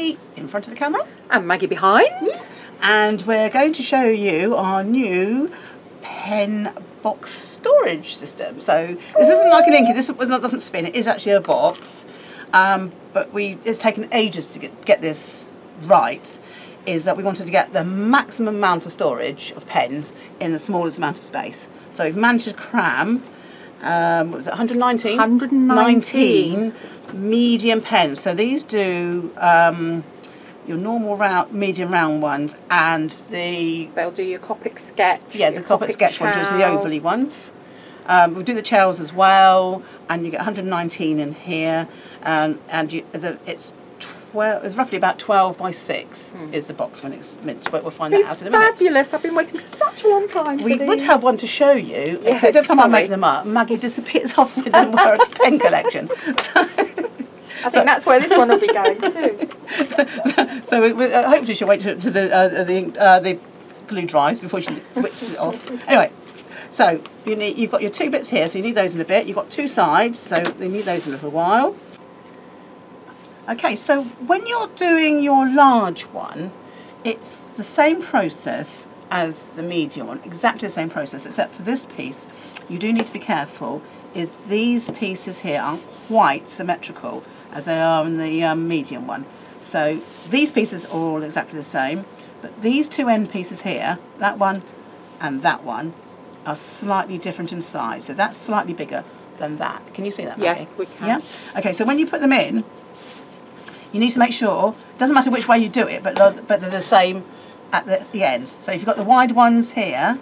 Maggie in front of the camera. And Maggie behind. And we're going to show you our new pen box storage system. So this isn't like an Inky, this doesn't spin, it is actually a box. But it's taken ages to get this right. Is that we wanted to get the maximum amount of storage of pens in the smallest amount of space. So we've managed to cram, what was it, 119? 119 medium pens. So these do your normal round, medium round ones, and they'll do your Copic sketch. Yeah, the Copic sketch ones, which are the overly ones. We'll do the Chels as well, and you get 119 in here, and it's roughly about 12 by 6 is the box when it's minced, but we'll find that out in a minute. It's fabulous. I've been waiting such a long time for We would have one to show you, yes, except every time I make them up, Maggie disappears off with them for a pen collection. I think that's where this one will be going too. So hopefully she'll wait to the glue dries before she whips it off. Anyway, so you've got your 2 bits here, so you need those in a bit. You've got 2 sides, so you need those in a little while. Okay, so when you're doing your large one, it's the same process as the medium one, exactly the same process, except for this piece, you do need to be careful, is these pieces here aren't quite symmetrical as they are in the medium one. So these pieces are all exactly the same, but these 2 end pieces here, that one and that one, are slightly different in size. So that's slightly bigger than that. Can you see that, Maggie? Yes, we can. Yeah? Okay, so when you put them in, you need to make sure, it doesn't matter which way you do it, but they're the same at the ends. So if you've got the wide ones here,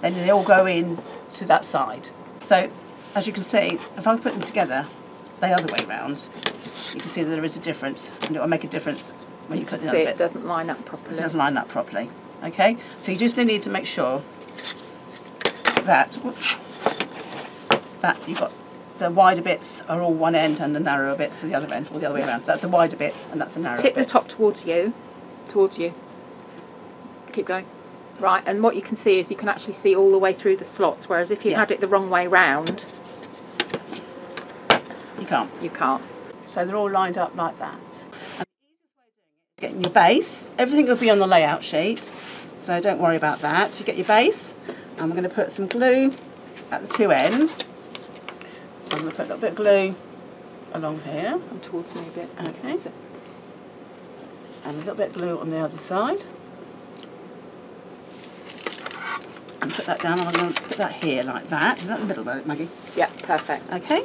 then they all go in to that side. So as you can see, if I put them together the other way round, you can see that there is a difference, and it will make a difference when you put the other bits. It doesn't line up properly. It doesn't line up properly. Okay, so you just need to make sure that, that you've got the wider bits are all one end and the narrower bits are the other end, or the other way around. That's the wider bits and that's the narrower bits. Tip the top towards you. Keep going. Right, and what you can see is you can actually see all the way through the slots, whereas if you had it the wrong way round, you can't. You can't. So they're all lined up like that. And the easiest way of doing it is getting your base. Everything will be on the layout sheet, so don't worry about that. You get your base, and we're going to put some glue at the 2 ends. So I'm going to put a little bit of glue along here. Come towards me a bit. Okay. And a little bit of glue on the other side. And put that down, and I'm going to put that here like that. Is that the middle, Maggie? Yeah, perfect. Okay.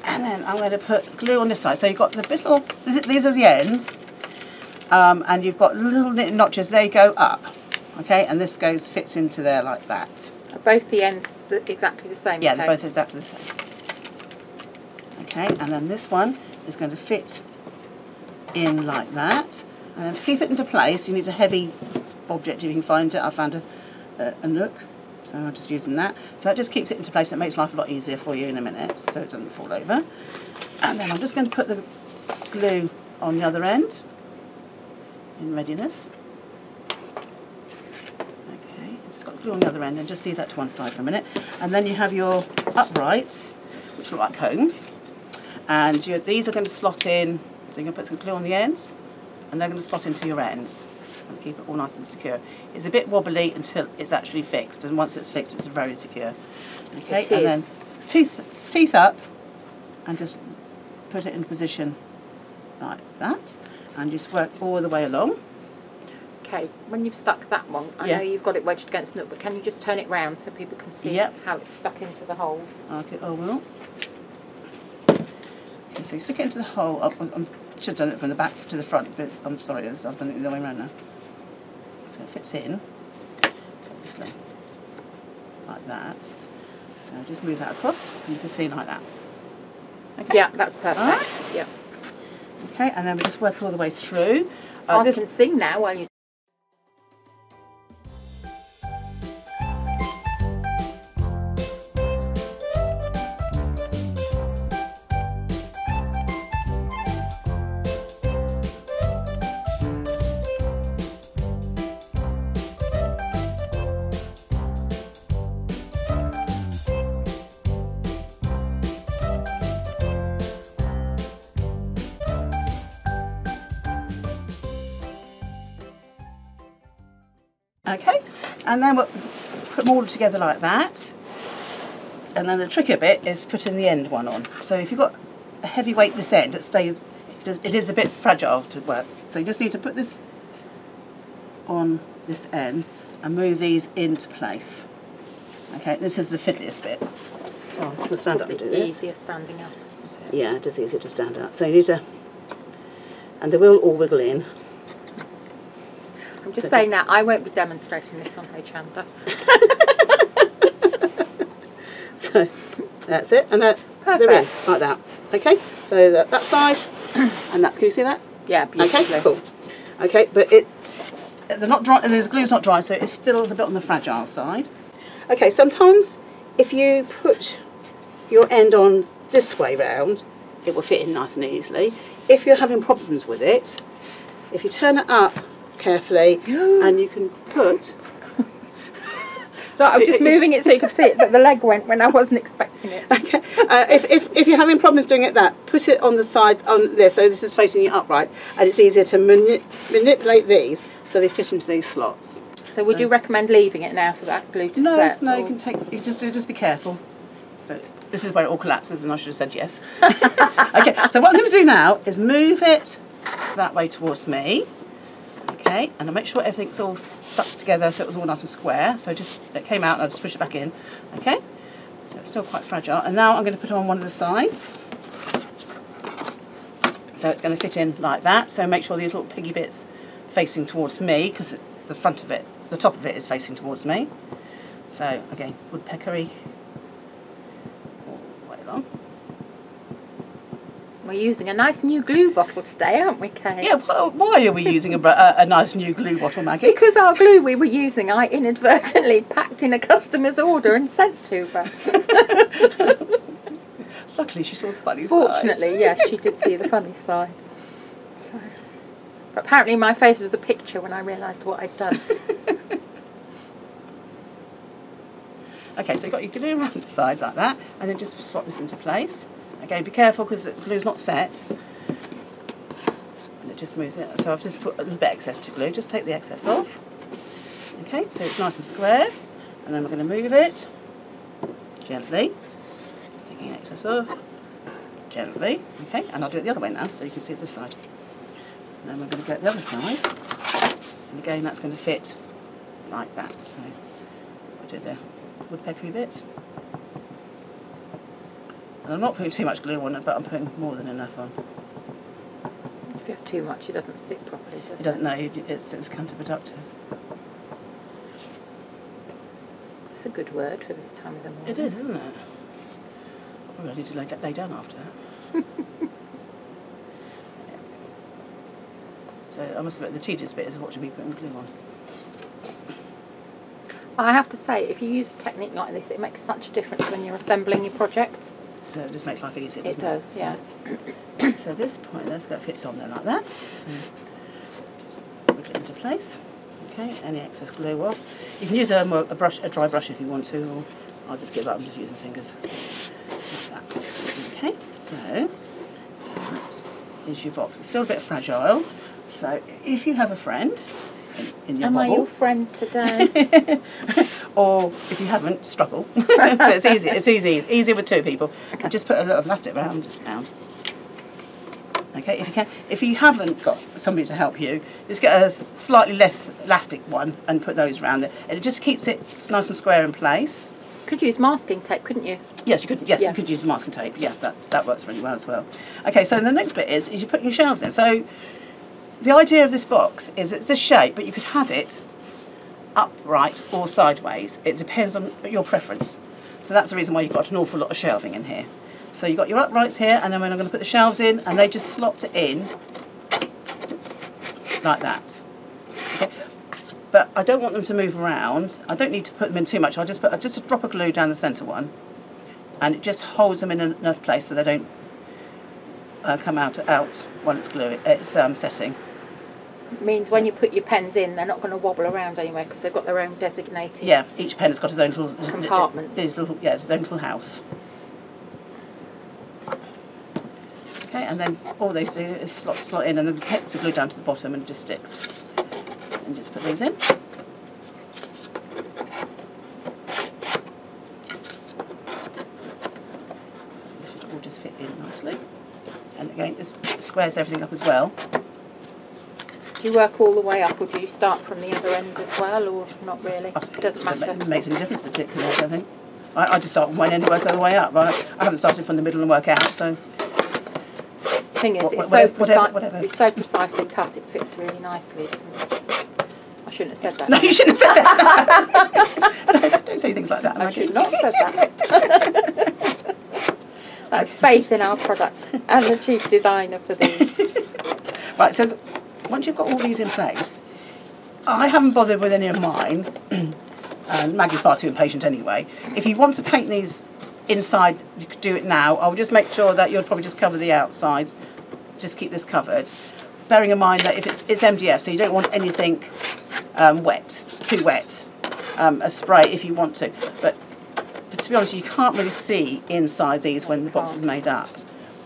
And then I'm going to put glue on this side. So you've got the little, these are the ends. And you've got little notches, they go up. Okay, and this fits into there like that. Are both the ends exactly the same? Yeah, they're both exactly the same. Okay, and then this one is going to fit in like that. And then to keep it into place, you need a heavy object if you can find it. I found a nook, so I'm just using that. So that just keeps it into place. It makes life a lot easier for you in a minute, so it doesn't fall over. And then I'm just going to put the glue on the other end in readiness. Okay, just got the glue on the other end, and just leave that to one side for a minute. And then you have your uprights, which look like combs. And these are going to slot in, so you're going to put some glue on the ends, and they're going to slot into your ends and keep it all nice and secure. It's a bit wobbly until it's actually fixed, and once it's fixed, it's very secure. Okay, and then teeth up, and just put it in position like that, and just work all the way along. Okay, when you've stuck that one, I know you've got it wedged against the nook, but can you just turn it round so people can see how it's stuck into the holes? Okay, I will. Okay, so you stick it into the hole. I should have done it from the back to the front, but I'm sorry, I've done it the other way around now. So it fits in, obviously, like that. So just move that across, and you can see like that. Okay? Yeah, that's perfect. All right. Yeah. Okay, and then we just work all the way through. I can sing now while you Okay, and then we'll put them all together like that. And then the trickier bit is putting the end one on. So if you've got a heavy weight this end, it is a bit fragile to work. So you just need to put this on this end and move these into place. Okay, this is the fiddliest bit. So I'm going to stand up and do this. Easier standing up, isn't it? Yeah, it is easier to stand up. So you need to, and they will all wiggle in. I'm just saying now, I won't be demonstrating this on Hochanda. So that's it, and they're in like that. Okay, so that side, and that's. Can you see that? Yeah, beautifully. Okay, cool. Okay, but they're not dry. The glue's not dry, so it's still a bit on the fragile side. Okay, sometimes if you put your end on this way round, it will fit in nice and easily. If you're having problems with it, if you turn it up carefully, and you can put. So I was just moving it so you could see it, but the leg went when I wasn't expecting it. Okay. If you're having problems doing it put it on the side on there, so this is facing you upright, and it's easier to manipulate these so they fit into these slots. So would you recommend leaving it now for that glue to set? No, you can just be careful. So this is where it all collapses, and I should have said yes. Okay. So what I'm going to do now is move it that way towards me. Okay, and I'll make sure everything's all stuck together so it was all nice and square. So it came out and I'll just push it back in. Okay, so it's still quite fragile. And now I'm going to put it on one of the sides. So it's going to fit in like that. So make sure these little piggy bits facing towards me, because the front of it, the top of it is facing towards me. So again, woodpeckery all the way along. We're using a nice new glue bottle today, aren't we, Kay? Yeah, well, why are we using a nice new glue bottle, Maggie? Because our glue we were using, I inadvertently packed in a customer's order and sent to her. Luckily, she saw the funny side. Fortunately, yes, she did see the funny side. So, but apparently my face was a picture when I realised what I'd done. Okay, so you've got your glue around the side like that, and then just slot this into place. Okay, be careful because the glue's not set, and it just moves it. So I've just put a little bit excess to glue. Just take the excess off. Okay, so it's nice and square, and then we're going to move it gently, taking excess off gently. Okay, and I'll do it the other way now, so you can see this side. And then we're going to go to the other side, and again that's going to fit like that. So we'll do the woodpeckery bit. And I'm not putting too much glue on it, but I'm putting more than enough on. If you have too much, it doesn't stick properly, does it? It doesn't, no, it's counterproductive. That's a good word for this time of the morning. It is, isn't it? I probably need to lay down after that. So I must admit, the tedious bit is watching me putting glue on. I have to say, if you use a technique like this, it makes such a difference when you're assembling your project. So it just makes life easier, It does, yeah. So at this point, let's go fits on there like that. So just wiggle it into place. Okay, any excess glue off. You can use a dry brush if you want to, or I'll just give up and just use my fingers. Like that. Okay, so that is your box. It's still a bit fragile, so if you have a friend in your Am bubble, I your friend today? or if you haven't, struggle. But it's easy. It's easier with two people. Okay. And just put a little elastic round. Okay, if you can. If you haven't got somebody to help you, just get a slightly less elastic one and put those around it, and it just keeps it nice and square in place. Could use masking tape, couldn't you? Yes, you could. Yes, you could use masking tape. Yeah, that works really well as well. Okay, so the next bit is you put your shelves in. So the idea of this box is it's this shape, but you could have it upright or sideways. It depends on your preference. So that's the reason why you've got an awful lot of shelving in here. So you've got your uprights here, and then when I'm going to put the shelves in, and they just slot it in like that. Okay. But I don't want them to move around. I don't need to put them in too much. I'll just put just a drop of glue down the centre one, and it just holds them in enough place so they don't come out while it's setting. It means when you put your pens in, they're not going to wobble around anywhere because they've got their own designated. Yeah, each pen has got its own little compartment. Its own little house. Okay, and then all they do is slot in, and the pens are glued down to the bottom, and it just sticks. And just put these in. squares everything up as well. Do you work all the way up, or do you start from the other end as well, or not really? It doesn't matter. It makes any difference particularly, I don't think. I just start from one end and work all the way up. I haven't started from the middle and work out, so... The thing is, it's so precisely cut, it fits really nicely, doesn't it? I shouldn't have said that. No, you shouldn't have said that. No, don't say things like that. I should not have said that. That's faith in our product and the chief designer for these. Right, so once you've got all these in place, I haven't bothered with any of mine, and Maggie's far too impatient anyway. If you want to paint these inside, you could do it now. I'll just make sure that you'll probably just cover the outside, just keep this covered. Bearing in mind that if it's MDF, so you don't want anything wet, too wet. A spray if you want to, but to be honest, you can't really see inside these when the box is made up.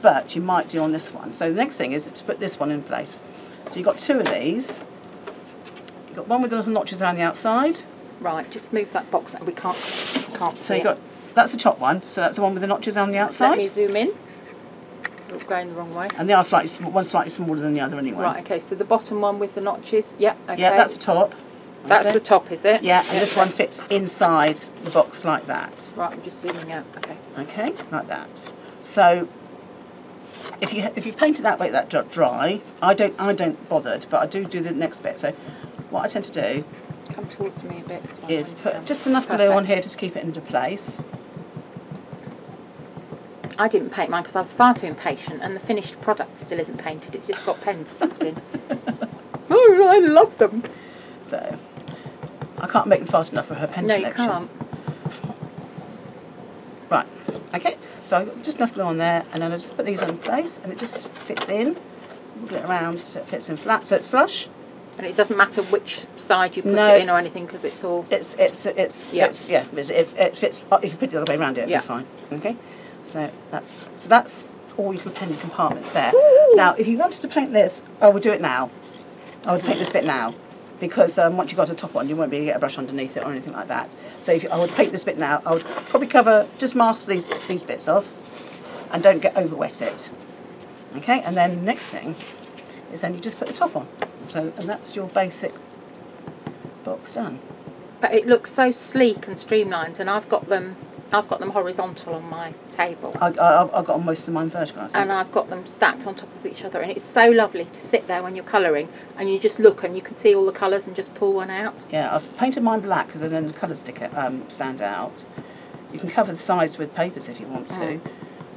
But you might do on this one. So the next thing is to put this one in place. So you've got two of these. You've got one with the little notches around the outside. Right, just move that box out. We can't see. So you got that's the top one. So that's the one with the notches on the outside. Let me zoom in. We're going the wrong way. And they are one's slightly smaller than the other anyway. Right. Okay. So the bottom one with the notches. Yep. Okay. Yeah, that's the top. That's the top, is it? Yeah, and this one fits inside the box like that. Right, I'm just zooming out. Okay. Okay, like that. So if you've painted that way, that dry, I don't bothered, but I do the next bit. So what I tend to do, come towards me a bit, is put just enough glue on here to keep it into place. I didn't paint mine because I was far too impatient, and the finished product still isn't painted. It's just got pens stuffed in. Oh, I love them. So I can't make them fast enough for her pen collection. No, you can't. Right, okay, so I've got just enough glue on there, and then I just put these in place, and it just fits in, wiggle it around so it fits in flat, so it's flush. And it doesn't matter which side you put it in or anything, because it's all... It fits, if you put it the other way around it'll be fine, okay? So that's all your pen compartments there. Ooh. Now, if you wanted to paint this, I would do it now. I would paint this bit now. Because once you've got a top on, you won't be able to get a brush underneath it or anything like that. So I would paint this bit now. I would probably just mask these bits off, and don't get over wet it. Okay, and then the next thing is then you just put the top on. And that's your basic box done. But it looks so sleek and streamlined, and I've got them horizontal on my table. I've got most of mine vertical, I think. And I've got them stacked on top of each other, and it's so lovely to sit there when you're colouring and you just look and you can see all the colours and just pull one out. Yeah, I've painted mine black because then the colours stand out. You can cover the sides with papers if you want to.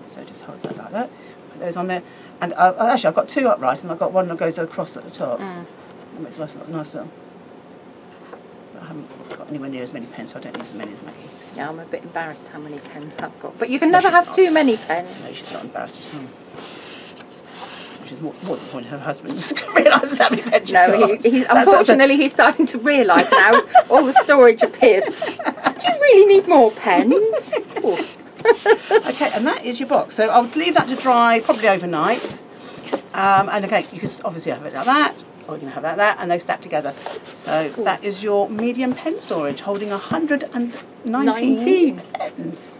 So just hold that like that, put those on there. And actually I've got two upright, and I've got one that goes across at the top. It makes a nice little... I haven't got anywhere near as many pens, so I don't use as many as Maggie. Yeah, I'm a bit embarrassed how many pens I've got. But you can never have too many pens. No, she's not embarrassed at all. Which is more the point her husband just realises how many pens she's got. Unfortunately, he's starting to realise now all the storage appears. Do you really need more pens? Of course. Okay, and that is your box. So I would leave that to dry probably overnight. And okay, you can obviously have it like that, or you can have that, and they stack together. So that is your medium pen storage, holding 119 pens.